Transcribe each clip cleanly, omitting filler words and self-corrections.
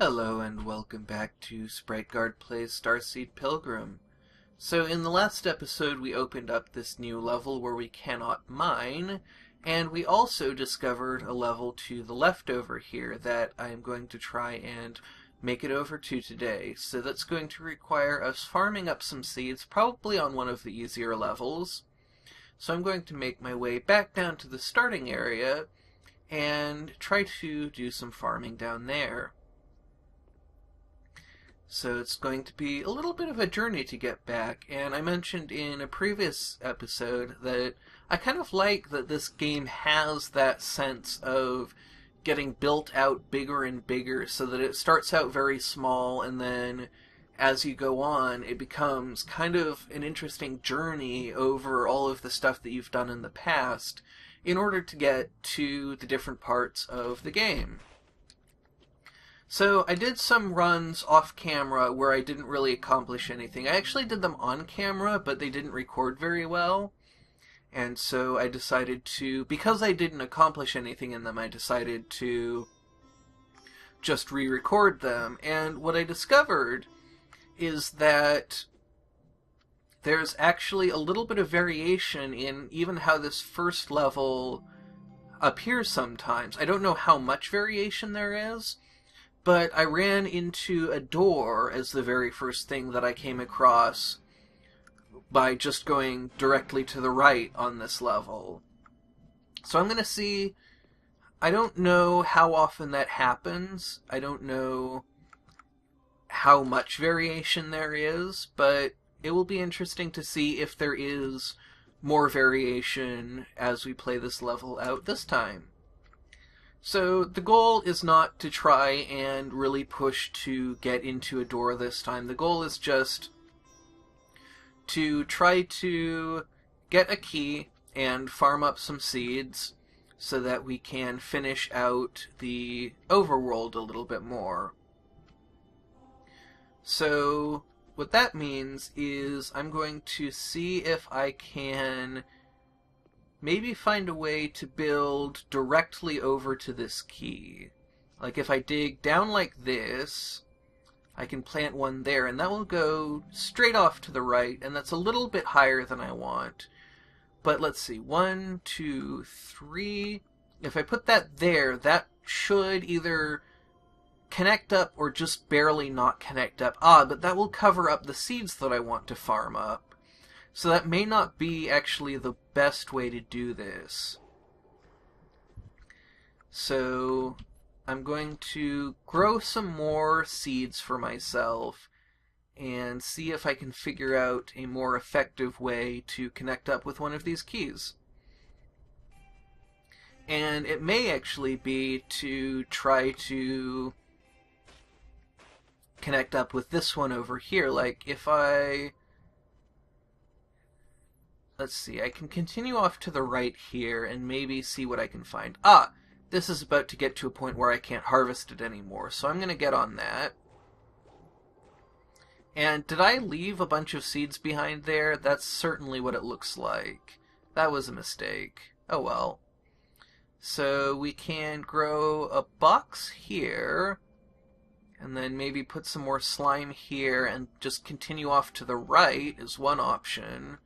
Hello and welcome back to Sprite Guard Plays Starseed Pilgrim. So in the last episode we opened up this new level where we cannot mine, and we also discovered a level to the left over here that I am going to try and make it over to today. So that's going to require us farming up some seeds, probably on one of the easier levels. So I'm going to make my way back down to the starting area and try to do some farming down there. So it's going to be a little bit of a journey to get back, and I mentioned in a previous episode that I kind of like that this game has that sense of getting built out bigger and bigger, so that it starts out very small, and then as you go on, it becomes kind of an interesting journey over all of the stuff that you've done in the past in order to get to the different parts of the game. So I did some runs off camera where I didn't really accomplish anything. I actually did them on camera, but they didn't record very well. And so I decided to, because I didn't accomplish anything in them, I decided to just re-record them. And what I discovered is that there's actually a little bit of variation in even how this first level appears sometimes. I don't know how much variation there is, but I ran into a door as the very first thing that I came across by just going directly to the right on this level. So I'm going to see. I don't know how often that happens. I don't know how much variation there is, but it will be interesting to see if there is more variation as we play this level out this time. So the goal is not to try and really push to get into a door this time. The goal is just to try to get a key and farm up some seeds so that we can finish out the overworld a little bit more. So what that means is I'm going to see if I can maybe find a way to build directly over to this key. Like if I dig down like this, I can plant one there, and that will go straight off to the right, and that's a little bit higher than I want. But let's see, 1, 2, 3. If I put that there, that should either connect up or just barely not connect up. But that will cover up the seeds that I want to farm up. So that may not be actually the best way to do this. So I'm going to grow some more seeds for myself and see if I can figure out a more effective way to connect up with one of these keys. And it may actually be to try to connect up with this one over here. Like if let's see, I can continue off to the right here and maybe see what I can find. This is about to get to a point where I can't harvest it anymore, so I'm going to get on that. And did I leave a bunch of seeds behind there? That's certainly what it looks like. That was a mistake. Oh well. So we can grow a box here, and then maybe put some more slime here and just continue off to the right is one option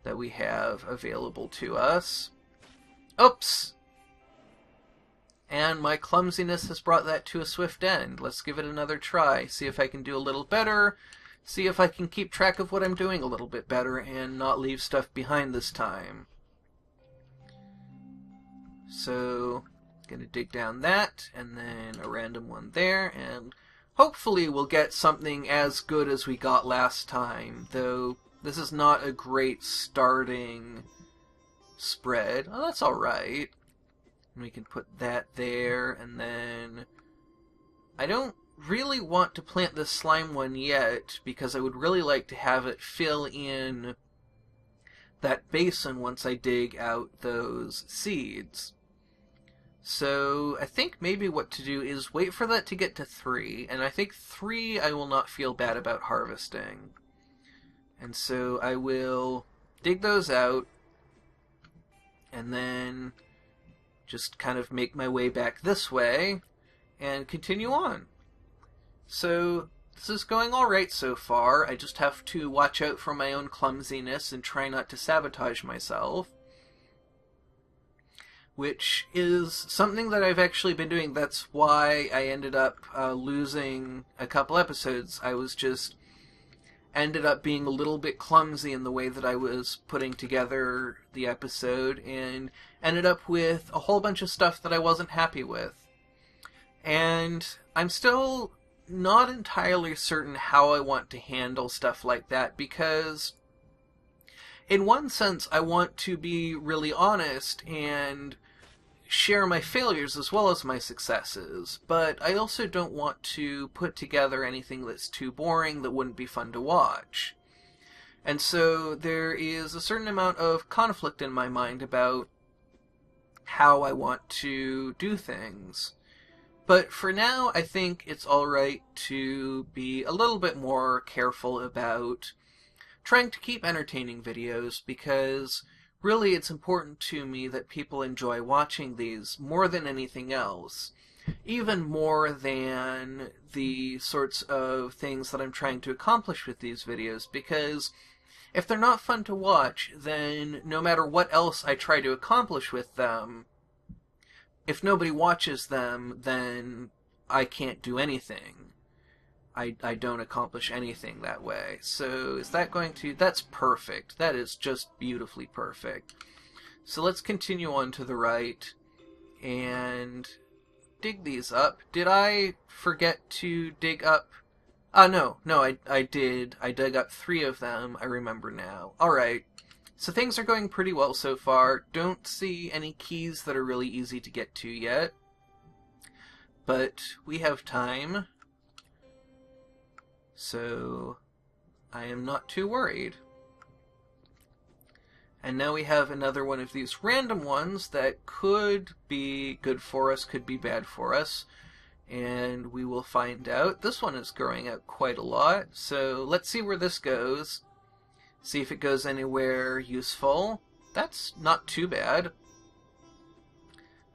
that we have available to us. Oops! And my clumsiness has brought that to a swift end. Let's give it another try, see if I can do a little better, see if I can keep track of what I'm doing a little bit better and not leave stuff behind this time. So, gonna dig down that, and then a random one there, and hopefully we'll get something as good as we got last time, though this is not a great starting spread. Oh, that's alright. We can put that there, and then I don't really want to plant this slime one yet, because I would really like to have it fill in that basin once I dig out those seeds. So I think maybe what to do is wait for that to get to 3, and I think 3 I will not feel bad about harvesting. And so I will dig those out, and then just kind of make my way back this way, and continue on. So this is going alright so far. I just have to watch out for my own clumsiness and try not to sabotage myself. Which is something that I've actually been doing. That's why I ended up losing a couple episodes. I was just ended up being a little bit clumsy in the way that I was putting together the episode, and ended up with a whole bunch of stuff that I wasn't happy with. And I'm still not entirely certain how I want to handle stuff like that, because in one sense I want to be really honest and share my failures as well as my successes, but I also don't want to put together anything that's too boring that wouldn't be fun to watch. And so there is a certain amount of conflict in my mind about how I want to do things. But for now, I think it's alright to be a little bit more careful about trying to keep entertaining videos, because really it's important to me that people enjoy watching these more than anything else. Even more than the sorts of things that I'm trying to accomplish with these videos, because if they're not fun to watch, then no matter what else I try to accomplish with them, if nobody watches them, then I can't do anything. I don't accomplish anything that way. So is that going to... That's perfect. That is just beautifully perfect. So let's continue on to the right and dig these up. Did I forget to dig up... No, I did. I dug up 3 of them. I remember now. Alright. So things are going pretty well so far. Don't see any keys that are really easy to get to yet. But we have time. So I am not too worried. And now we have another one of these random ones that could be good for us, could be bad for us. And we will find out. This one is growing out quite a lot. So let's see where this goes. See if it goes anywhere useful. That's not too bad.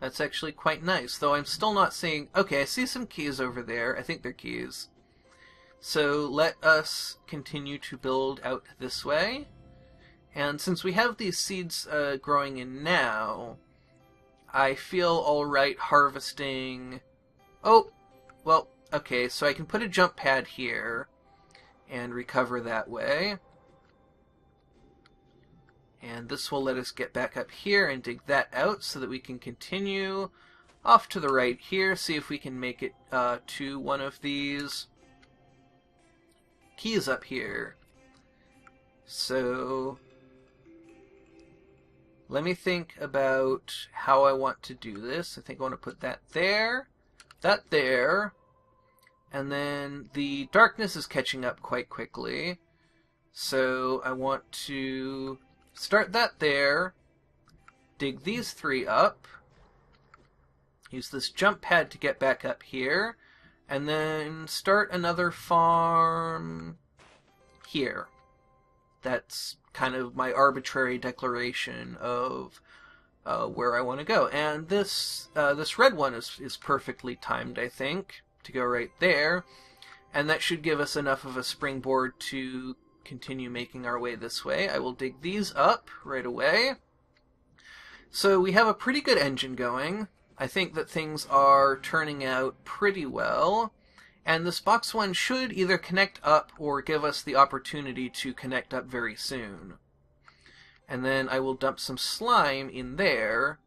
That's actually quite nice, though I'm still not seeing... Okay, I see some keys over there. I think they're keys. So let us continue to build out this way. And since we have these seeds growing in now, I feel alright harvesting... Oh, well, okay, so I can put a jump pad here and recover that way. And this will let us get back up here and dig that out so that we can continue off to the right here, see if we can make it to one of these keys up here. So let me think about how I want to do this. I think I want to put that there, and then the darkness is catching up quite quickly. So I want to start that there, dig these 3 up, use this jump pad to get back up here, and then start another farm here. That's kind of my arbitrary declaration of where I want to go. And this red one is perfectly timed, I think, to go right there. And that should give us enough of a springboard to continue making our way this way. I will dig these up right away. So we have a pretty good engine going. I think that things are turning out pretty well. And this box one should either connect up or give us the opportunity to connect up very soon. And then I will dump some slime in there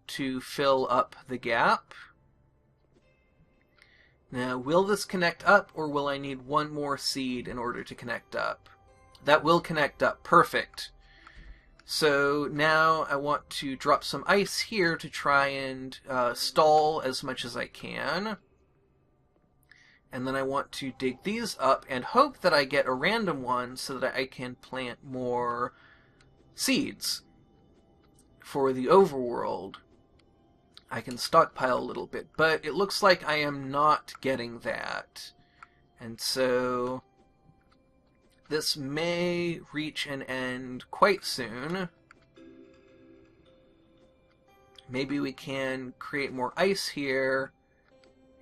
to fill up the gap. Now, will this connect up, or will I need one more seed in order to connect up? That will connect up. Perfect. So now I want to drop some ice here to try and stall as much as I can. And then I want to dig these up and hope that I get a random one so that I can plant more seeds for the overworld. I can stockpile a little bit, but it looks like I am not getting that. And so this may reach an end quite soon. Maybe we can create more ice here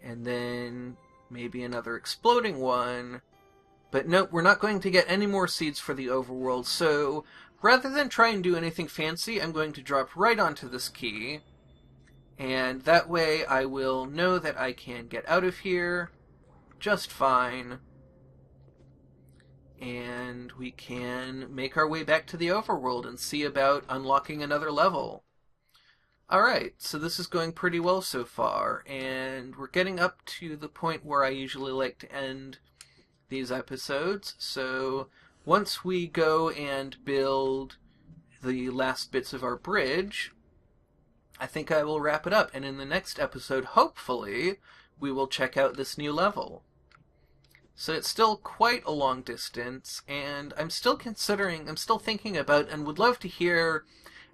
and then maybe another exploding one. But nope, we're not going to get any more seeds for the overworld, so rather than try and do anything fancy, I'm going to drop right onto this key. And that way I will know that I can get out of here just fine. And we can make our way back to the overworld and see about unlocking another level. Alright, so this is going pretty well so far, and we're getting up to the point where I usually like to end these episodes. So once we go and build the last bits of our bridge, I think I will wrap it up, and in the next episode, hopefully, we will check out this new level. So it's still quite a long distance, and I'm still thinking about, and would love to hear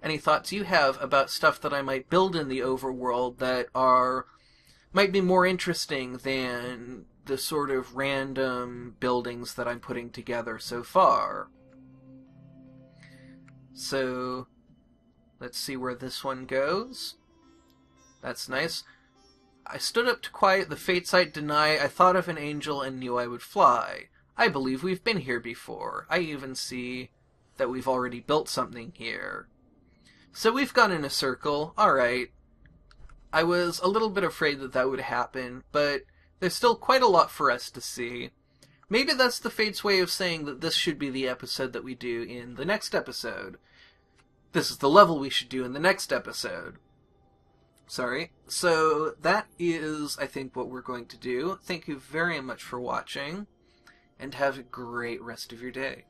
any thoughts you have about stuff that I might build in the overworld that might be more interesting than the sort of random buildings that I'm putting together so far. So let's see where this one goes. That's nice. I stood up to quiet the fates I'd deny. I thought of an angel and knew I would fly. I believe we've been here before. I even see that we've already built something here. So we've gone in a circle. Alright. I was a little bit afraid that that would happen, but there's still quite a lot for us to see. Maybe that's the fate's way of saying that this should be the episode that we do in the next episode. This is the level we should do in the next episode. Sorry. So that is, I think, what we're going to do. Thank you very much for watching, and have a great rest of your day.